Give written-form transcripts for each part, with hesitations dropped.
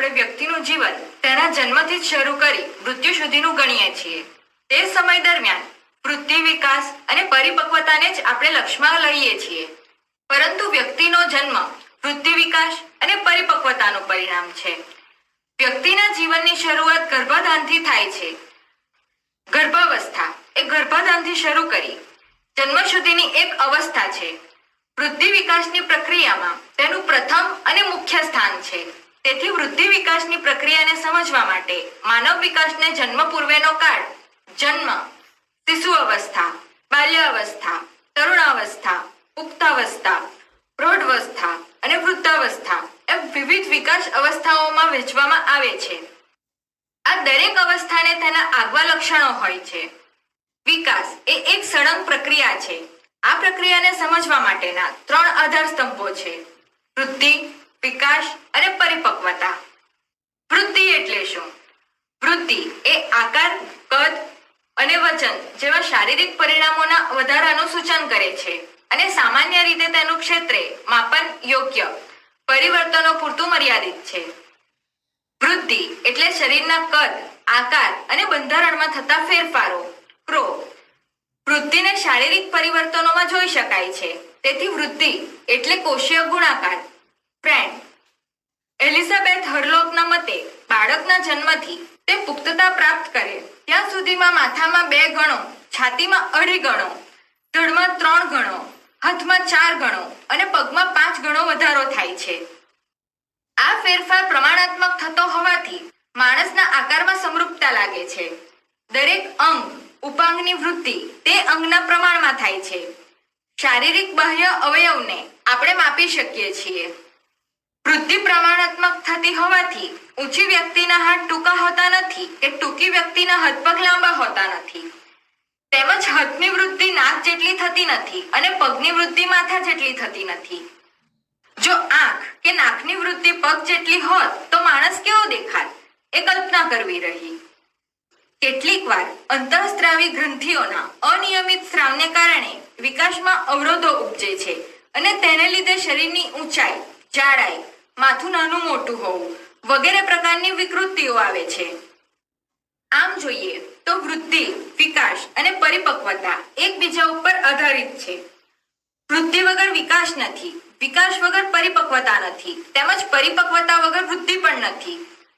આપણે વ્યક્તિનું જીવન તેના જન્મથી જ શરૂ કરી મૃત્યુ સુધીનું ગણીએ છીએ. તે સમય દરમિયાન વૃદ્ધિ, વિકાસ અને પરિપક્વતાને જ આપણે લક્ષ્યમાં લઈએ છીએ. પરંતુ વ્યક્તિનો જન્મ વૃદ્ધિ, વિકાસ અને પરિપક્વતાનું પરિણામ છે. વ્યક્તિના જીવનની શરૂઆત ગર્ભાધાનથી થાય છે. ગર્ભાવસ્થા એ ગર્ભાધાનથી શરૂ કરી જન્મ સુધીની એક અવસ્થા છે. વૃદ્ધિ વિકાસની પ્રક્રિયામાં તેનું પ્રથમ અને મુખ્ય સ્થાન છે. તેથી વૃદ્ધિ વિકાસની પ્રક્રિયાને સમજવા માટે માનવ વિકાસને જન્મ પૂર્વેનો કાળ, જન્મ, શિશુ અવસ્થા, બાલ્યાવસ્થા, તરુણાવસ્થા, પુખ્તાવસ્થા, પ્રૌઢાવસ્થા અને વૃદ્ધાવસ્થા એમ વિવિધ વિકાસ અવસ્થાઓમાં વહેંચવામાં આવે છે. આ દરેક અવસ્થાને તેના આગવા લક્ષણો હોય છે. વિકાસ એ એક સળંગ પ્રક્રિયા છે. આ પ્રક્રિયાને સમજવા માટેના 3 આધાર સ્તંભો છે: વૃદ્ધિ, વિકાસ અને પરિપક્વતા. વૃદ્ધિ એટલે શું? વૃદ્ધિ એ આકાર, કદ અને વજન જેવા શારીરિક પરિણામોના વધારાનું સૂચન કરે છે અને સામાન્ય રીતે તેનું ક્ષેત્રે માપન યોગ્ય પરિવર્તનો પૂરતું મર્યાદિત છે. વૃદ્ધિ એટલે શરીરના કદ, આકાર અને બંધારણમાં થતા ફેરફારો, ક્રોધ. વૃદ્ધિને શારીરિક પરિવર્તનોમાં જોઈ શકાય છે. તેથી વૃદ્ધિ એટલે કોષીય ગુણાકાર. ફ્રેન્ડ એલિઝાબેથ હર્લોકના મતે બાળકના જન્મથી તે પુખ્તતા પ્રાપ્ત કરે ત્યાં સુધીમાં માથામાં 2 ગણો, છાતીમાં 2.5 ગણો, ધડમાં 3 ગણો, હાથમાં 4 ગણો અને પગમાં 5 ગણો વધારો થાય છે. આ ફેરફાર પ્રમાણાત્મક થતો હોવાથી માણસના આકારમાં સમરૂપતા લાગે છે. દરેક અંગ, ઉપાંગની વૃદ્ધિ તે અંગના પ્રમાણમાં થાય છે. શારીરિક બાહ્ય અવયવને આપણે માપી શકીએ છીએ. વૃદ્ધિ પ્રમાણાત્મક થતી હોવાથી ઊંચી વ્યક્તિના હાથ ટૂંકા હોતા નથી કે ટૂંકી વ્યક્તિના હાથ પગ લાંબા હોતા નથી. તેમજ હાથની વૃદ્ધિ નાક જેટલી થતી નથી અને પગની વૃદ્ધિ માથા જેટલી થતી નથી. જો આંખ કે નાકની વૃદ્ધિ પગ જેટલી હોત તો માણસ કેવો દેખાત એ કલ્પના કરવી રહી. કેટલીક વાર અંતઃસ્ત્રાવી ગ્રંથિઓના અનિયમિત સ્રાવને કારણે વિકાસમાં અવરોધો ઉપજે છે અને તેને લીધે શરીરની ઊંચાઈ, જાડાઈ, માથું નાનું મોટું હોવું વગેરે પ્રકારની વિકૃતિઓ આવે છે. આમ જોઈએ તો વૃદ્ધિ, વિકાસ અને પરિપક્વતા એકબીજા ઉપર આધારિત છે. વૃદ્ધિ વગર વિકાસ નથી, વિકાસ વગર પરિપક્વતા નથી, તેમજ પરિપક્વતા વગર વૃદ્ધિ પણ નથી.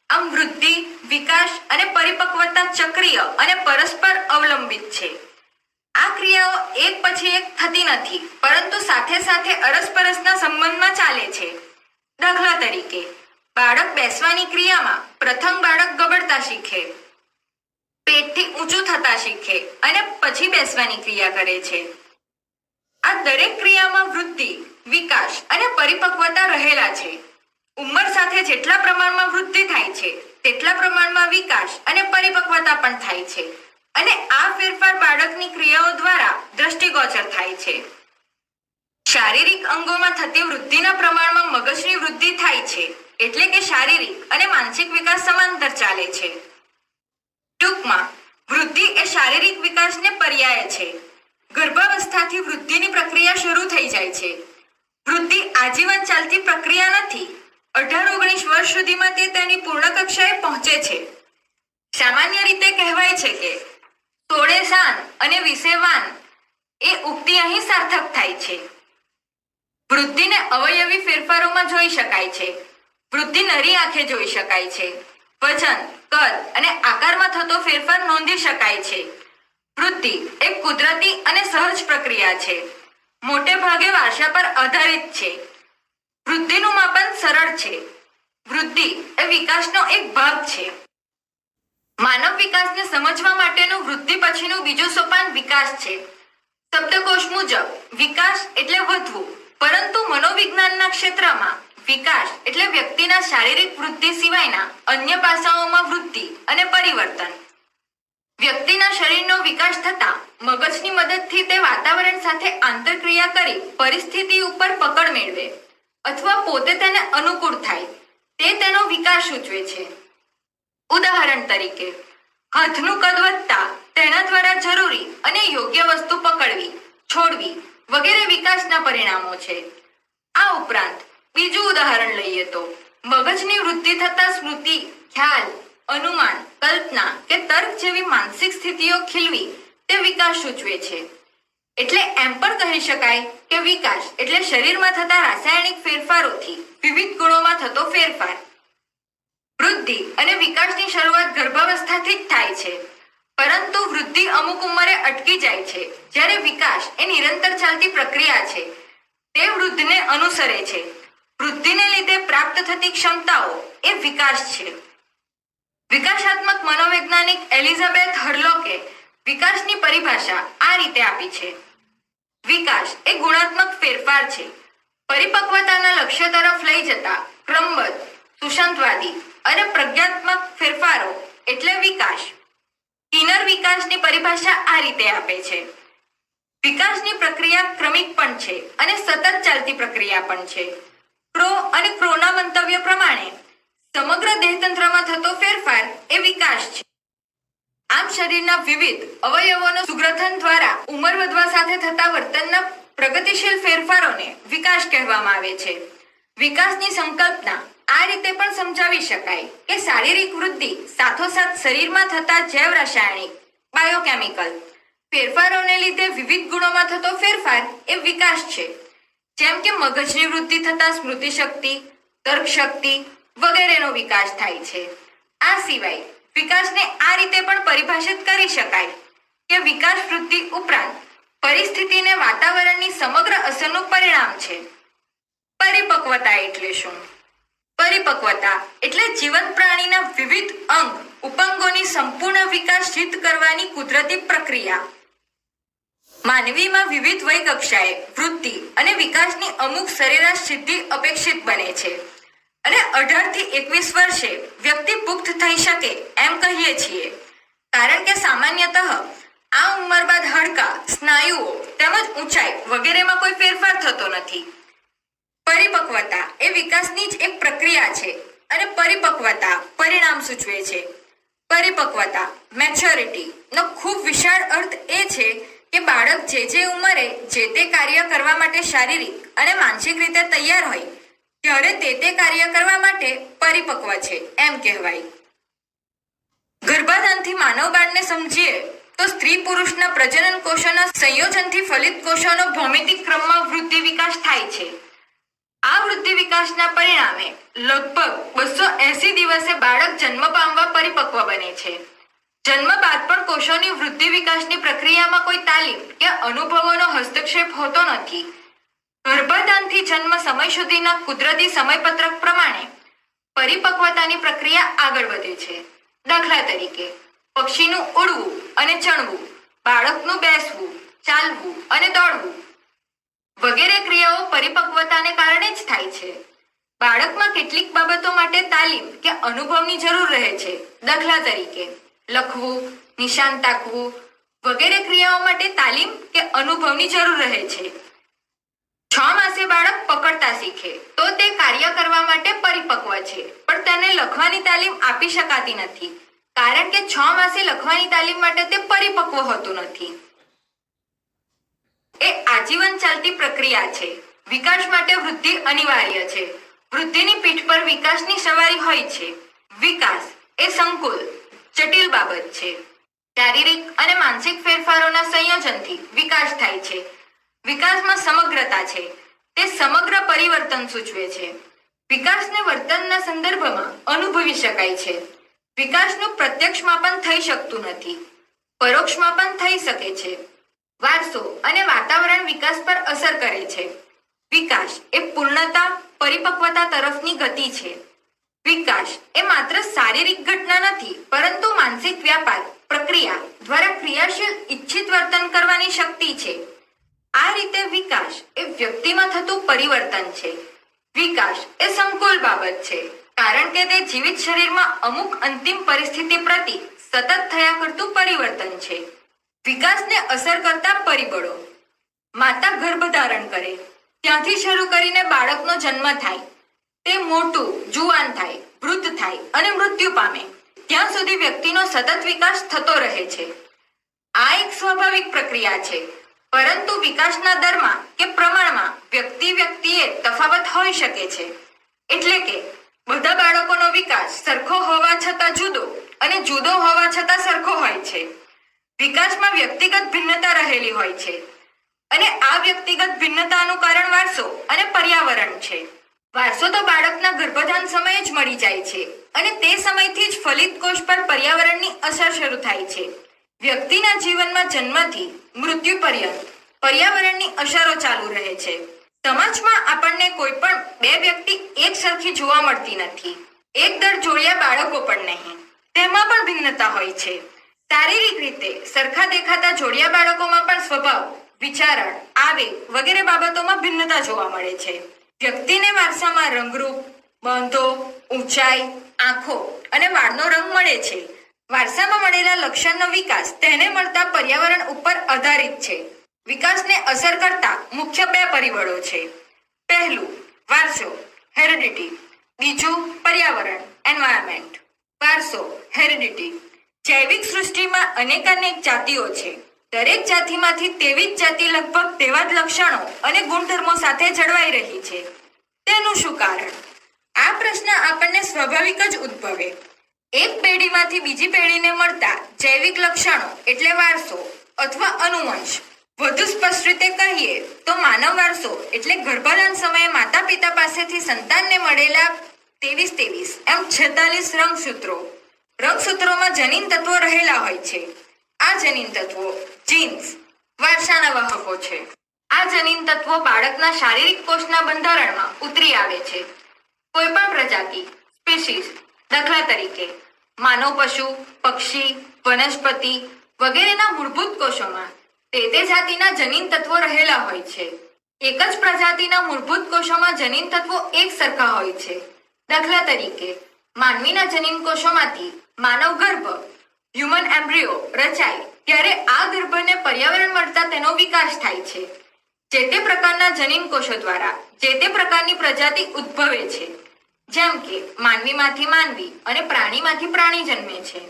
આમ વૃદ્ધિ, વિકાસ અને પરિપક્વતા ચક્રીય અને પરસ્પર અવલંબિત છે. આ ક્રિયાઓ એક પછી એક થતી નથી, પરંતુ સાથે સાથે અરસપરસના સંબંધમાં ચાલે છે. દાખલા તરીકે બાળક બેસવાની ક્રિયામાં પ્રથમ બાળક ગબડતા શીખે, પેટથી ઊંચું થતા શીખે અને પછી બેસવાની ક્રિયા કરે છે. આ દરેક ક્રિયામાં વૃદ્ધિ, વિકાસ અને પરિપક્વતા રહેલા છે. ઉંમર સાથે જેટલા પ્રમાણમાં વૃદ્ધિ થાય છે તેટલા પ્રમાણમાં વિકાસ અને પરિપક્વતા પણ થાય છે અને આ ફેરફાર બાળકની ક્રિયાઓ દ્વારા દ્રષ્ટિગોચર થાય છે. શારીરિક અંગોમાં થતી વૃદ્ધિના પ્રમાણમાં મગજની વૃદ્ધિ થાય છે, એટલે કે શારીરિક અને માનસિક વિકાસ સમાંતર ચાલે છે. ટૂંકમાં વૃદ્ધિ એ શારીરિક વિકાસને પર્યાય છે. ગર્ભાવસ્થાથી વૃદ્ધિની પ્રક્રિયા શરૂ થઈ જાય છે. વૃદ્ધિ આજીવન ચાલતી પ્રક્રિયા નથી. 18-19 વર્ષ સુધીમાં તે તેની પૂર્ણ કક્ષાએ પહોંચે છે. સામાન્ય રીતે કહેવાય છે કે 16 સાન અને 20 વાન એ ઉક્તિ અહીં સાર્થક થાય છે. વૃદ્ધિને અવયવી ફેરફારોમાં જોઈ શકાય છે. વૃદ્ધિ નરી આંખે જોઈ શકાય છે. વજન, કદ અને આકારમાં થતો ફેરફાર નોંધી શકાય છે. વૃદ્ધિ એક કુદરતી અને સહજ પ્રક્રિયા છે. મોટે ભાગે વારસા પર આધારિત છે. વૃદ્ધિનું માપન સરળ છે. વૃદ્ધિ એ વિકાસનો એક ભાગ છે. માનવ વિકાસને સમજવા માટેનું વૃદ્ધિ પછીનું બીજું સોપાન વિકાસ છે. શબ્દકોશ મુજબ વિકાસ એટલે વધવું, પરંતુ મનોવિજ્ઞાનના ક્ષેત્રમાં વિકાસ એટલે વ્યક્તિના શારીરિક વૃદ્ધિ સિવાયના અન્ય પાસાઓમાં વૃદ્ધિ અને પરિવર્તન. વ્યક્તિના શરીરનો વિકાસ થતા મગજની મદદથી તે વાતાવરણ સાથે આંતરક્રિયા કરી પરિસ્થિતિ ઉપર પકડ મેળવે અથવા પોતે તેને અનુકૂળ થાય, તે તેનો વિકાસ સૂચવે છે. ઉદાહરણ તરીકે હાથનું કદ વધતા તેના દ્વારા જરૂરી અને યોગ્ય વસ્તુ પકડવી, છોડવી વગેરે વિકાસના પરિણામો છે. આ ઉપરાંત બીજું ઉદાહરણ લઈએ તો મગજની વૃદ્ધિ થતા સ્મૃતિ, ખ્યાલ, અનુમાન, કલ્પના કે તર્ક જેવી માનસિક સ્થિતિઓ ખીલવી તે વિકાસ સૂચવે છે. એટલે એમ પણ કહી શકાય કે વિકાસ એટલે શરીરમાં થતા રાસાયણિક ફેરફારોથી વિવિધ ગુણોમાં થતો ફેરફાર. વૃદ્ધિ અને વિકાસની શરૂઆત ગર્ભાવસ્થાથી જ થાય છે, પરંતુ વૃદ્ધિ અમુક ઉંમરે અટકી જાય છે, જ્યારે વિકાસ એ નિરંતર ચાલતી પ્રક્રિયા છે. તે વૃદ્ધને અનુસરે છે. વૃદ્ધિને લીધે પ્રાપ્ત થતી ક્ષમતાઓ એ વિકાસ છે. વિકાસાત્મક મનોવૈજ્ઞાનિક એલિઝાબેથ હર્લોકે વિકાસની પરિભાષા આ રીતે આપી છે. વિકાસ એ ગુણાત્મક ફેરફાર છે, પરિપક્વતાના લક્ષ્ય તરફ લઈ જતા ક્રમબદ્ધ, સુસંતવાદી અને પ્રજ્ઞાત્મક ફેરફારો એટલે વિકાસ. સ્કિનર વિકાસની પરિભાષા આ રીતે આપે છે. વિકાસની પ્રક્રિયા ક્રમિક પણ છે અને સતત ચાલતી પ્રક્રિયા પણ છે. ક્રો અને ક્રોના મંતવ્ય પ્રમાણે સમગ્ર દેહતંત્રમાં થતો ફેરફાર એ વિકાસ છે. આમ શરીરના વિવિધ અવયવોનો સુગ્રથન દ્વારા ઉંમર વધવા સાથે થતા વર્તનના પ્રગતિશીલ ફેરફારોને વિકાસ કહેવામાં આવે છે. વિકાસની સંકલ્પના આ રીતે પણ સમજાવી શકાય કે શારીરિક વૃદ્ધિ સાથોસાથ શરીરમાં થતા જૈવ રાસાયણિક બાયોકેમિકલ ફેરફારોને લીધે વિવિધ ગુણોમાં થતો ફેરફાર એ વિકાસ છે. જેમ કે મગજની વૃદ્ધિ થતા સ્મૃતિ શક્તિ, તર્ક શક્તિ વગેરેનો વિકાસ થાય છે. આ સિવાય વિકાસને આ રીતે પણ પરિભાષિત કરી શકાય કે વિકાસ વૃદ્ધિ ઉપરાંત પરિસ્થિતિને વાતાવરણની સમગ્ર અસરનું પરિણામ છે. પરિપક્વતા એટલે શું? પરિપક્વતા એટલે જીવંત પ્રાણીના વિવિધ અંગ ઉપાંગોની સંપૂર્ણ વિકાસ સિદ્ધ કરવાની કુદરતી પ્રક્રિયા. માનવીમાં વિવિધ વય કક્ષાએ વૃદ્ધિ અને વિકાસની અમુક સરેરાશ સિદ્ધિ અપેક્ષિત બને છે અને 18 થી 21 વર્ષે વ્યક્તિ પુખ્ત થઈ શકે એમ કહીએ છીએ, કારણ કે સામાન્યતઃ આ ઉંમર બાદ હાડકાં, સ્નાયુઓ તેમજ ઊંચાઈ વગેરેમાં કોઈ ફેરફાર થતો નથી. પરિપક્વતા એ વિકાસની જ એક પ્રક્રિયા છે અને પરિપક્વતા પરિણામ સૂચવે છે. પરિપક્વતા મેચ્યોરિટી નો ખૂબ વિશાળ અર્થ એ છે કે બાળક જે ઉંમરે જે તે કાર્ય કરવા માટે શારીરિક અને માનસિક રીતે તૈયાર હોય ત્યારે તે કાર્ય કરવા માટે પરિપક્વ છે એમ કહેવાય. ગર્ભાધાનથી માનવ બાળને સમજીએ તો સ્ત્રી પુરુષના પ્રજનન કોષોના સંયોજનથી ફલિત કોષોનો ભૌમિતિક ક્રમમાં વૃદ્ધિ વિકાસ થાય છે. આ વૃદ્ધિ વિકાસના પરિણામે લગભગ 280 દિવસે બાળક જન્મ પામવા પરિપક્વ બને છે. જન્મ બાદ પણ કોષોની વૃદ્ધિ વિકાસની પ્રક્રિયામાં કોઈ તાલીમ કે અનુભવોનો હસ્તક્ષેપ હોતો નથી. ગર્ભાધાનથી જન્મ સમય સુધીના કુદરતી સમયપત્રક પ્રમાણે પરિપક્વતાની પ્રક્રિયા આગળ વધે છે. દાખલા તરીકે પક્ષીનું ઉડવું અને ચણવું, બાળકનું બેસવું, ચાલવું અને દોડવું વગેરે ક્રિયાઓ પરિપક્વતાને કારણે જ થાય છે. બાળકમાં કેટલીક બાબતો માટે તાલીમ કે અનુભવની જરૂર રહે છે. દાખલા તરીકે લખવું, નિશાન તાકવું વગેરે ક્રિયાઓ માટે તાલીમ કે અનુભવની જરૂર રહે છે. 6 માસે બાળક પકડતા શીખે તો તે કાર્ય કરવા માટે પરિપક્વ છે, પણ તેને લખવાની તાલીમ આપી શકાતી નથી, કારણ કે 6 માસે લખવાની તાલીમ માટે તે પરિપક્વ હોતું નથી. એ આજીવન ચાલતી પ્રક્રિયા છે. વિકાસ માટે વૃદ્ધિ અનિવાર્ય છે. વૃદ્ધિની પીઠ પર વિકાસની સવારી હોય છે. વિકાસ એ સંકુલ જટિલ બાબત છે. શારીરિક અને માનસિક ફેરફારોના સંયોજનથી વિકાસ થાય છે. વિકાસમાં સમગ્રતા છે. તે સમગ્ર પરિવર્તન સૂચવે છે. વિકાસને વર્તનના સંદર્ભમાં અનુભવી શકાય છે. વિકાસનું પ્રત્યક્ષ માપન થઈ શકતું નથી, પરોક્ષ માપન થઈ શકે છે. વારસો અને વાતાવરણ વિકાસ પર અસર કરે છે. વિકાસ એ પૂર્ણતા, પરિપક્વતા તરફની ગતિ છે. વિકાસ એ માત્ર શારીરિક ઘટના નથી, પરંતુ માનસિક વ્યાપાર પ્રક્રિયા દ્વારા ક્રિયાશીલ ઇચ્છિત વર્તન કરવાની શક્તિ છે. આ રીતે વિકાસ એ વ્યક્તિમાં થતું પરિવર્તન છે. વિકાસ એ સંકુલ બાબત છે, કારણ કે તે જીવિત શરીરમાં અમુક અંતિમ પરિસ્થિતિ પ્રતિ સતત થયા કરતું પરિવર્તન છે. વિકાસને અસર કરતા પરિબળો: માતા ગર્ભ ધારણ કરે ત્યાંથી શરૂ કરીને બાળકનો જન્મ થાય, તે મોટું જુવાન થાય, વૃદ્ધ થાય અને મૃત્યુ પામે ત્યાં સુધી વ્યક્તિનો સતત વિકાસ થતો રહે છે. આ એક સ્વાભાવિક પ્રક્રિયા છે, પરંતુ વિકાસના દરમાં કે પ્રમાણમાં વ્યક્તિએ તફાવત હોઈ શકે છે. એટલે કે બધા જુદો અને જુદો હોવા છતાં સરખો હોય છે. વિકાસમાં વ્યક્તિગત ભિન્નતા રહેલી હોય છે અને આ વ્યક્તિગત ભિન્નતાનું કારણ વારસો અને પર્યાવરણ છે. વારસો તો બાળકના ગર્ભધાન સમયે જ મળી જાય છે અને તે સમયથી જ ફલિત કોષ પર પર્યાવરણની અસર શરૂ થાય છે. વ્યક્તિના જીવનમાં જન્મથી મૃત્યુ પર્યંત પર્યાવરણની અસરો ચાલુ રહે છે. સમાજમાં આપણને કોઈ પણ બે વ્યક્તિ એક સરખી જોવા મળતી નથી. એક દર જોડિયા બાળકો પણ નહીં, તેમાં પણ ભિન્નતા હોય છે. શારીરિક રીતે સરખા દેખાતા જોડિયા બાળકોમાં પણ સ્વભાવ, વિચારણ, આવેગ વગેરે બાબતોમાં ભિન્નતા જોવા મળે છે. વ્યક્તિને વારસામાં રંગરૂપ, બાંધો, ઊંચાઈ, આંખો અને વાળનો રંગ મળે છે. વારસામાં મળેલા લક્ષણનો વિકાસ તેને મળતા પર્યાવરણ ઉપર આધારિત છે. વિકાસને અસર કરતા મુખ્ય બે પરિબળો છે. પહેલું વારસો, હેરિડિટી. બીજું પર્યાવરણ, એન્વાયરમેન્ટ. વારસો, હેરિડિટી. જૈવિક સૃષ્ટિમાં અનેકાનેક જાતિઓ છે. દરેક જાતિમાંથી તેવી જ જાતિ લગભગ તેવા જ લક્ષણો અને ગુણધર્મો સાથે જળવાઈ રહી છે. તેનું શું કારણ? આ પ્રશ્ન આપણને સ્વાભાવિક જ ઉદ્ભવે. એક પેઢીમાંથી બીજી પેઢીને મળતા જૈવિક લક્ષણો એટલે વારસો અથવા અનુવંશ. વધુ સ્પષ્ટ રીતે કહીએ તો માનવ વારસો એટલે ગર્ભાધાન સમયે માતા પિતા પાસેથી સંતાનને મળેલા 23 એમ 46 રંગસૂત્રો. રંગસૂત્રોમાં જનીન તત્વો રહેલા હોય છે. આ જનીન તત્વો જીન્સ વારસાના વાહકો છે. આ જનીન તત્વો બાળકના શારીરિક કોષના બંધારણમાં ઉતરી આવે છે. કોઈ પણ પ્રજાતિ, સ્પીસીસ, દાખલા તરીકે માનવ, પશુ, પક્ષી, વનસ્પતિ વગેરેના મૂળભૂત કોષોમાં તે જાતિના જનીન તત્વો રહેલા હોય છે. એક જ પ્રજાતિના મૂળભૂત કોષોમાં જનીન તત્વો એક સરખા હોય છે. દાખલા તરીકે માનવીના જનીન કોષોમાંથી માનવ ગર્ભ, હ્યુમન એમ્બ્રિયો રચાય ત્યારે આ ગર્ભને પર્યાવરણ મળતા તેનો વિકાસ થાય છે. જે તે પ્રકારના જનીન કોષો દ્વારા જે તે પ્રકારની પ્રજાતિ ઉદ્ભવે છે. જેમ કે માનવીમાંથી માનવી અને પ્રાણીમાંથી પ્રાણી જન્મે છે.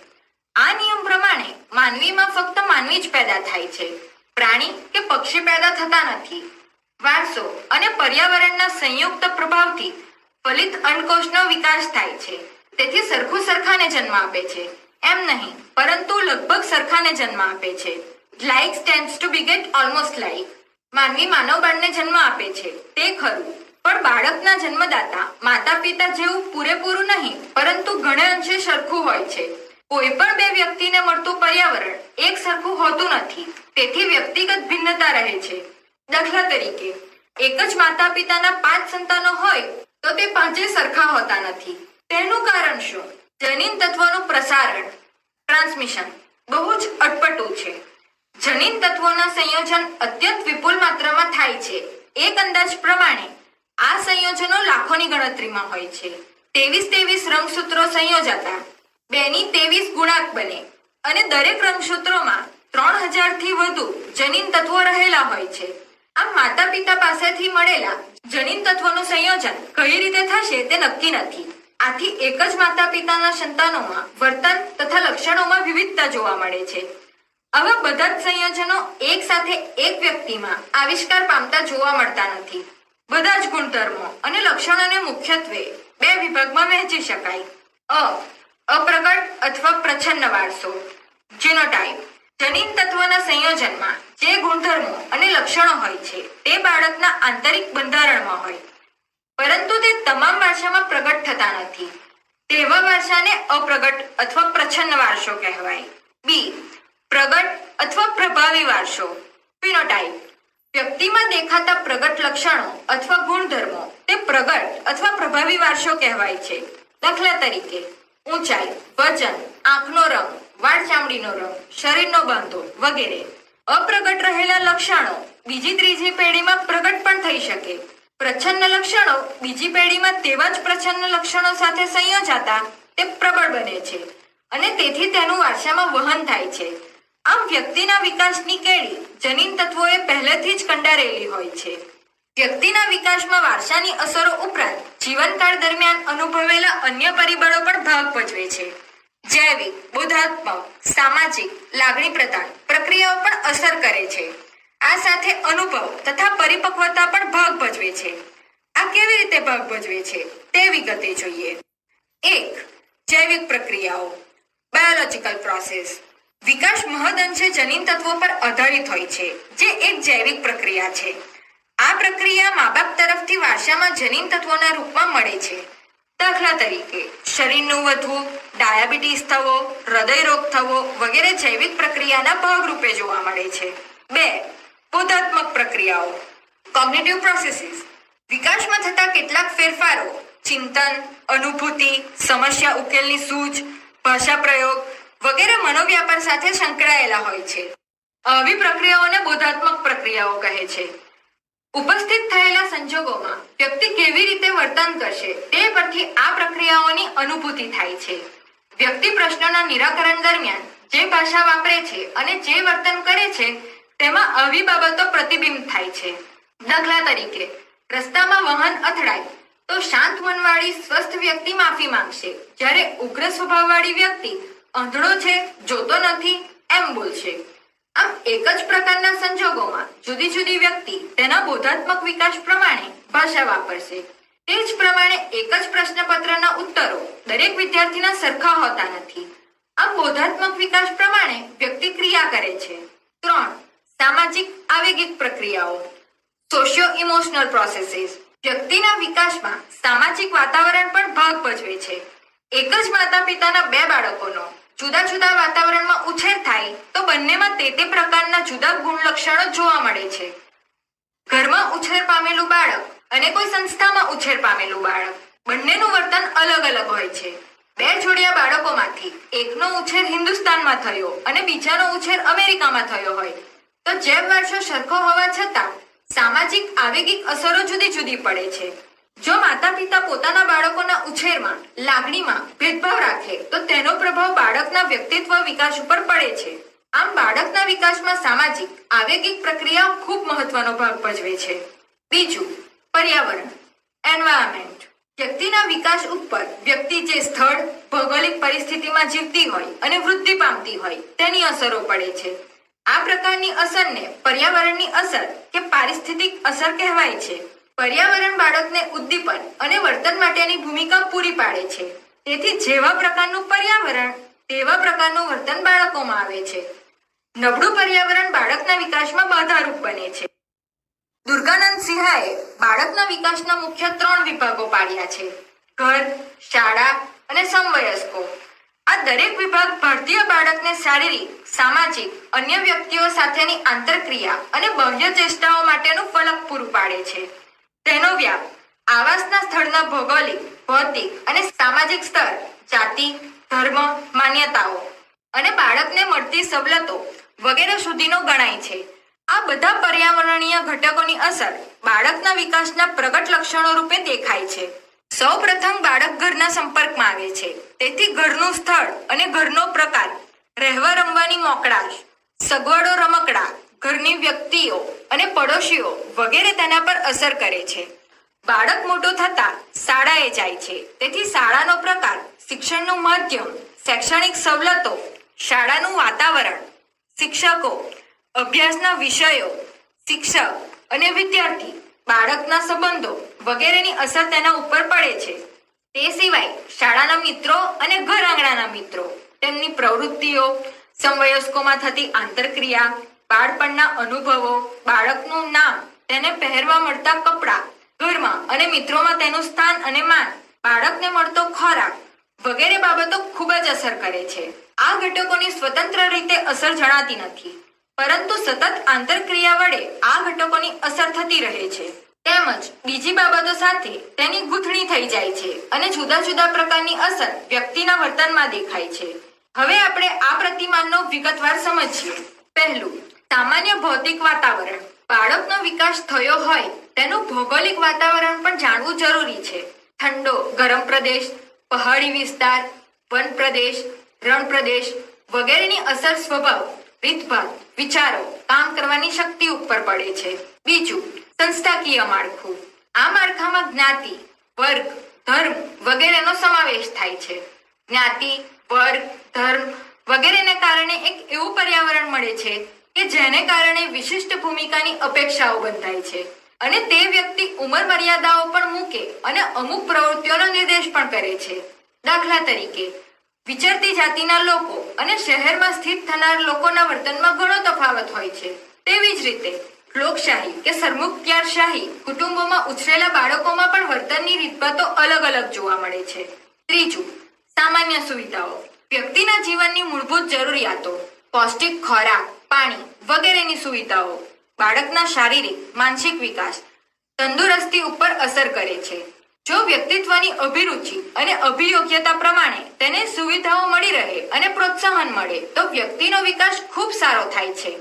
આ નિયમ પ્રમાણે માનવીમાં ફક્ત માનવી જ પેદા થાય છે. પ્રાણી કે પક્ષી પેદા થતા નથી. વારસો અને પર્યાવરણના સંયુક્ત પ્રભાવથી ફલિત અંડકોષનો વિકાસ થાય છે. તેથી સરખું સરખાને જન્મ આપે છે એમ નહીં, પરંતુ લગભગ સરખાને જન્મ આપે છે. Likes tends to beget almost like. માનવી માનવ બાળને જન્મ આપે છે તે ખરું, પણ બાળકના જન્મદાતા માતા પિતા જેવું પૂરેપૂરું નહીં, પરંતુ ઘણે અંશે સરખું હોય છે. કોઈ પણ બે વ્યક્તિને મળતું પર્યાવરણ એક સરખું હોતું નથી, તેથી વ્યક્તિગત ભિન્નતા રહે છે. દાખલા તરીકે એક જ માતા પિતાના 5 સંતાનો હોય તો તે 5 સરખા હોતા નથી. તેનું કારણ શું? જનીન તત્વોનું પ્રસારણ, ટ્રાન્સમિશન બહુ જ અટપટું છે. જનીન તત્વોના સંયોજન અત્યંત વિપુલ માત્રામાં થાય છે. એક અંદાજ પ્રમાણે આ સંયોજનો લાખોની ગણતરીમાં હોય છે. 23 રંગસૂત્રો સંયોજાતા 2 ગુણાંક બને અને દરેક રંગસૂત્રોમાં 3000 થી વધુ જનીન તત્વો રહેલા હોય છે. આમ માતા પિતા પાસેથી મળેલા જનીન તત્વોનું સંયોજન કઈ રીતે થશે તે નક્કી નથી. આથી એક જ માતા પિતાના સંતાનોમાં વર્તન તથા લક્ષણોમાં વિવિધતા જોવા મળે છે. આવા બધા જ સંયોજનો એક સાથે એક વ્યક્તિમાં આવિષ્કાર પામતા જોવા મળતા નથી. બધા જ ગુણધર્મો અને લક્ષણોને મુખ્યત્વે 2 વિભાગમાં વહેંચી શકાય. અપ્રગટ અથવા પ્રચ્છન્ન વારસો, જીનોટાઇપ. જનીન તત્વોના સંયોજનમાં જે ગુણધર્મો અને લક્ષણો હોય છે તે બાળકના આંતરિક બંધારણમાં હોય, પરંતુ તે તમામ વારસામાં પ્રગટ થતા નથી. તેવા વારસાને અપ્રગટ અથવા પ્રચ્છન્ન વારસો કહેવાય. બી. પ્રગટ અથવા પ્રભાવી વારસો, ફિનોટાઇપ. વ્યક્તિમાં દેખાતા પ્રગટ લક્ષણો અથવા ગુણધર્મો તે પ્રગટ અથવા પ્રભાવી વારસો કહેવાય છે. દાખલા તરીકે ઊંચાઈ, વજન, આંખનો રંગ, વાળ ચામડીનો રંગ, શરીરનો બાંધો વગેરે. અપ્રગટ રહેલા લક્ષણો બીજી ત્રીજી પેઢીમાં પ્રગટ પણ થઈ શકે. પ્રચ્છન્ન લક્ષણો બીજી પેઢીમાં તેવા જ પ્રચ્છન્ન લક્ષણો સાથે સંયોજાતા તે પ્રબળ બને છે અને તેથી તેનું વારસામાં વહન થાય છે. આમ વ્યક્તિના વિકાસની કેડી જનીન તત્વોએ પહેલેથી જ કંડારેલી હોય છે. વ્યક્તિના વિકાસમાં વારસાની અસરો ઉપરાંત જીવનકાળ દરમિયાન અનુભવેલા અન્ય પરિબળો પણ ભાગ ભજવે છે. જૈવિક, બોધાત્મક, સામાજિક, લાગણી પ્રદાન પ્રક્રિયાઓ પણ અસર કરે છે. આ સાથે અનુભવ તથા પરિપક્વતા પણ ભાગ ભજવે છે. આ કેવી રીતે ભાગ ભજવે છે તે વિગતે જોઈએ. 1. જૈવિક પ્રક્રિયાઓ, બાયોલોજિકલ પ્રોસેસ. વિકાસ મહદઅંશે જનીન તત્વો પર આધારિત હોય છે, જે એક જૈવિક પ્રક્રિયા છે. આ પ્રક્રિયા મા બાપ તરફથી વારસામાં જનીન તત્વોના રૂપમાં મળે છે. દાખલા તરીકે શરીરનું વધવું, ડાયાબિટીસ થવો, હૃદય રોગ થવો વગેરે જૈવિક પ્રક્રિયાના ભાગરૂપે જોવા મળે છે. 2. બોધાત્મક પ્રક્રિયાઓ, કોગ્નિટિવ પ્રોસેસીસ. વિકાસમાં થતા કેટલાક ફેરફારો ચિંતન, અનુભૂતિ, સમસ્યા ઉકેલની સૂઝ, ભાષા પ્રયોગ વગેરે મનોવ્યાપાર સાથે સંકળાયેલા હોય છે. આવી પ્રક્રિયાઓને બોધાત્મક પ્રક્રિયાઓ કહે છે. ઉપસ્થિત થયેલા સંજોગોમાં વ્યક્તિ કેવી રીતે વર્તન કરશે તે પરથી આ પ્રક્રિયાઓની અનુભૂતિ થાય છે. વ્યક્તિ પ્રશ્નોના નિરાકરણ દરમિયાન જે ભાષા વાપરે છે અને જે વર્તન કરે છે તેમાં આવી બાબતો પ્રતિબિંબ થાય છે. દાખલા તરીકે રસ્તામાં વાહન અથડાય તો શાંત મનવાળી સ્વસ્થ વ્યક્તિ માફી માંગશે, જ્યારે ઉગ્ર સ્વભાવવાળી વ્યક્તિ આંધળો છે, જોતો નથી એમ બોલશે. આમ એક જ પ્રકારના સંજોગોમાં જુદી જુદી વ્યક્તિ તેના બોધાત્મક વિકાસ પ્રમાણે ભાષા વાપરશે. તે જ પ્રમાણે એક જ પ્રશ્નપત્રના ઉત્તરો દરેક વિદ્યાર્થીના સરખા હોતા નથી. આમ બોધાત્મક વિકાસ પ્રમાણે વ્યક્તિ ક્રિયા કરે છે. 3. સામાજિક આવેગિક પ્રક્રિયાઓ, સોશિયો ઇમોશનલ પ્રોસેસીસ. વ્યક્તિના વિકાસમાં સામાજિક વાતાવરણ પણ ભાગ ભજવે છે. એક જ માતા પિતાના 2 બાળકોનો જુદા જુદા વાતાવરણમાં ઉછેર થાય તો બંનેમાં તે પ્રકારના જુદા ગુણ લક્ષણો જોવા મળે છે. ઘરમાં ઉછેર પામેલું બાળક અને કોઈ સંસ્થામાં ઉછેર પામેલું બાળક બંનેનું વર્તન અલગ અલગ હોય છે. 2 જોડિયા બાળકોમાંથી એકનો ઉછેર હિન્દુસ્તાનમાં થયો અને બીજાનો ઉછેર અમેરિકામાં થયો હોય તો જેમ વારસો સરખો હોવા છતાં સામાજિક આવેગિક અસરો જુદી જુદી પડે છે. જો માતા પિતા પોતાના બાળકોના ઉછેરમાં લાગણીમાં ભેદભાવ રાખે તો તેનો પ્રભાવ બાળકના વ્યક્તિત્વ વિકાસ ઉપર પડે છે. આમ બાળકના વિકાસમાં સામાજિક આવેગિક પ્રક્રિયાઓ ખૂબ મહત્વનો ભાગ ભજવે છે. 2. પર્યાવરણ, એન્વાયરમેન્ટ. વ્યક્તિના વિકાસ ઉપર વ્યક્તિ જે સ્થળ, ભૌગોલિક પરિસ્થિતિમાં જીવતી હોય અને વૃદ્ધિ પામતી હોય તેની અસરો પડે છે. આ પ્રકારની અસરને પર્યાવરણની અસર કે પારિસ્થિતિક અસર કહેવાય છે. પર્યાવરણ બાળકને ઉદ્દીપન અને વર્તન માટેની ભૂમિકા પૂરી પાડે છે. તેથી જેવા પ્રકારનું પર્યાવરણ તેવા પ્રકારનું વર્તન બાળકોમાં આવે છે. નબળું પર્યાવરણ બાળકના વિકાસમાં બાધારૂપ બને છે. દુર્ગાનંદ સિંહાએ બાળકના વિકાસના મુખ્ય 3 વિભાગો પાડ્યા છે: ઘર, શાળા અને સમવયસ્કો. આ દરેક વિભાગ ભારતીય બાળકને શારીરિક, સામાજિક, અન્ય વ્યક્તિઓ સાથેની આંતરક્રિયા અને બાહ્ય ચેષ્ટાઓ માટેનું ફલક પૂરું પાડે છે. તેનો વ્યાપ આવાસના સ્થળના ભૌગોલિક, ભૌતિક અને સામાજિક સ્તર, જાતિ, ધર્મ, માન્યતાઓ અને બાળકને મળતી સવલતો વગેરે સુધીનો ગણાય છે. આ બધા પર્યાવરણીય ઘટકોની અસર બાળકના વિકાસના પ્રગટ લક્ષણો રૂપે દેખાય છે. સૌ પ્રથમ બાળક ઘરના સંપર્કમાં આવે છે. તેથી ઘરનું સ્થળ અને ઘરનો પ્રકાર, રહેવા રમવાની મોકળાશ, સગવડો, રમકડા, ઘરની વ્યક્તિઓ અને પડોશીઓ વગેરે તેના પર અસર કરે છે. બાળક મોટું થતા શાળાએ જાય છે. તેથી શાળાનો પ્રકાર, શિક્ષણનું માધ્યમ, શૈક્ષણિક સવલતો, શાળાનું વાતાવરણ, શિક્ષકો, અભ્યાસના વિષયો, શિક્ષક અને વિદ્યાર્થી, બાળકના સંબંધો વગેરેની અસર તેના ઉપર પડે છે. તે સિવાય શાળાના મિત્રો અને ઘર આંગણાના મિત્રો, તેમની પ્રવૃત્તિઓ, સમવયસ્કોમાં થતી આંતરક્રિયા, બાળપણના અનુભવો, બાળકનું નામ, તેને પહેરવા મળતા કપડાં, ઘરમાં અને મિત્રોમાં તેનું સ્થાન અને માન, બાળકને મળતો ખોરાક વગેરે બાબતો ખૂબ જ અસર કરે છે. આ ઘટકોની સ્વતંત્ર રીતે અસર જણાતી નથી, પરંતુ સતત આંતરક્રિયા વડે આ ઘટકોની અસર થતી રહે છે. તેમજ બીજી બાબતો સાથે તેની ગૂંથણી થઈ જાય છે અને જુદા જુદા પ્રકારની અસર વ્યક્તિના વર્તનમાં દેખાય છે. હવે આપણે આ પ્રતિમાનનો વિગતવાર સમજીએ. પહેલું, સામાન્ય ભૌતિક વાતાવરણ. બાળકનો વિકાસ થયો હોય તેનું ભૌગોલિક વાતાવરણ પણ જાણવું જરૂરી છે. ઠંડો ગરમ પ્રદેશ, પહાડી વિસ્તાર, વન પ્રદેશ, રણ પ્રદેશ વગેરેની અસર સ્વભાવ, રીતભાત, વિચારો, કામ કરવાની શક્તિ ઉપર પડે છે. બીજું, સંસ્થાકીય માળખું. આ માળખામાં જ્ઞાતિ, વર્ગ, ધર્મ વગેરેનો સમાવેશ થાય છે. જ્ઞાતિ, વર્ગ, ધર્મ વગેરેને કારણે એક એવું પર્યાવરણ મળે છે કે જેને કારણે વિશિષ્ટ ભૂમિકાની અપેક્ષાઓ બંધાય છે અને તે વ્યક્તિ ઉંમર મર્યાદાઓ પણ મૂકે અને અમુક પ્રવૃત્તિઓનો નિર્દેશ પણ કરે છે. દાખલા તરીકે વિચરતી જાતિના લોકો અને શહેરમાં સ્થિત થનાર લોકોના વર્તનમાં ઘણો તફાવત હોય છે. તેવી જ રીતે લોકશાહી કે સરમુખત્યારશાહી કુટુંબોમાં ઉછરેલા બાળકોમાં પણ વર્તનની રીતભાતો અલગ અલગ જોવા મળે છે. ત્રીજું, સામાન્ય સુવિધાઓ. વ્યક્તિના જીવનની મૂળભૂત જરૂરિયાતો, પૌષ્ટિક ખોરાક, પાણી વગેરેની સુવિધાઓ બાળકના શારીરિક, માનસિક વિકાસ, તંદુરસ્તી ઉપર અસર કરે છે. જો વ્યક્તિત્વની અભિરુચિ અને અભિયોગ્યતા પ્રમાણે તેને સુવિધાઓ મળી રહે અને પ્રોત્સાહન મળે તો વ્યક્તિનો વિકાસ ખૂબ સારો થાય છે.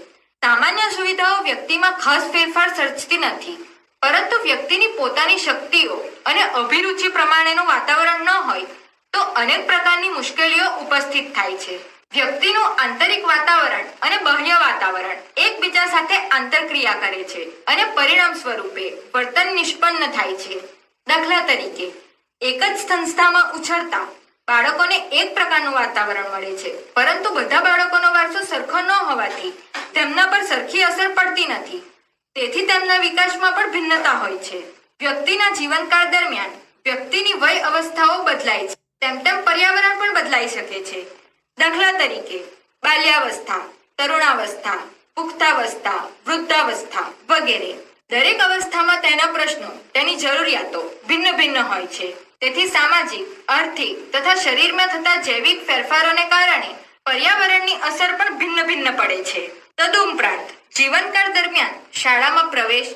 સામાન્ય સુવિધાઓ વ્યક્તિમાં ખાસ ફેરફાર સર્જતી નથી, પરંતુ વ્યક્તિની પોતાની શક્તિઓ અને અભિરુચિ પ્રમાણેનું વાતાવરણ ન હોય તો અનેક પ્રકારની મુશ્કેલીઓ ઉપસ્થિત થાય છે. વ્યક્તિનું આંતરિક વાતાવરણ અને બાહ્ય વાતાવરણ એકબીજા સાથે આંતરક્રિયા કરે છે અને પરિણામ સ્વરૂપે વર્તન નિષ્પન્ન થાય છે. દાખલા તરીકે, એક જ સંસ્થામાં ઉછરતા બાળકોને એક પ્રકારનું વાતાવરણ મળે છે, પરંતુ બધા બાળકોનો વારસો સરખો ન હોવાથી તેમના પર સરખી અસર પડતી નથી. તેથી તેમના વિકાસમાં પણ ભિન્નતા હોય છે. વ્યક્તિના જીવનકાળ દરમિયાન વ્યક્તિની વય અવસ્થાઓ બદલાય છે, તેમ તેમ પર્યાવરણ પણ બદલાઈ શકે છે. દાખલા તરીકે, બાલ્યાવસ્થા, તરુણાવસ્થા, પુખ્તાવસ્થા, વૃદ્ધાવસ્થા વગેરે. દરેક અવસ્થામાં તેના પ્રશ્નો, તેની જરૂરિયાતો ભિન્ન ભિન્ન હોય છે. તેથી સામાજિક, આર્થિક તથા શરીરમાં થતા જૈવિક ફેરફારોને કારણે પર્યાવરણની અસર પણ ભિન્ન ભિન્ન પડે છે. તદુપરાંત જીવનકાળ દરમિયાન શાળામાં પ્રવેશ,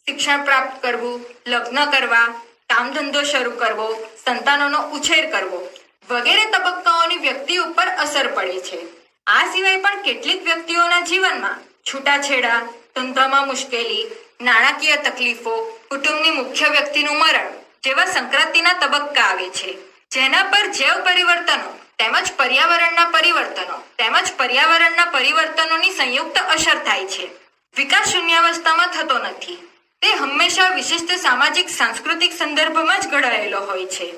શિક્ષણ પ્રાપ્ત કરવું, લગ્ન કરવા, કામ ધંધો શરૂ કરવો, સંતાનોનો ઉછેર કરવો વગેરે તબક્કાઓની વ્યક્તિ ઉપર અસર પડે છે. આ સિવાય પણ કેટલીક વ્યક્તિઓના જીવનમાં છૂટાછેડા, ધંધામાં મુશ્કેલી, નાણાકીય તકલીફો, કુટુંબની મુખ્ય વ્યક્તિનું મરણ જેવા સંક્રાંતિના તબક્કા આવે છે, જેના પર જૈવ પરિવર્તનો તેમજ પર્યાવરણના પરિવર્તનોની સંયુક્ત અસર થાય છે. વિકાસ શૂન્યાવસ્થામાં થતો નથી, તે હંમેશા વિશિષ્ટ સામાજિક સાંસ્કૃતિક સંદર્ભમાં જ ઘડાયેલો હોય છે.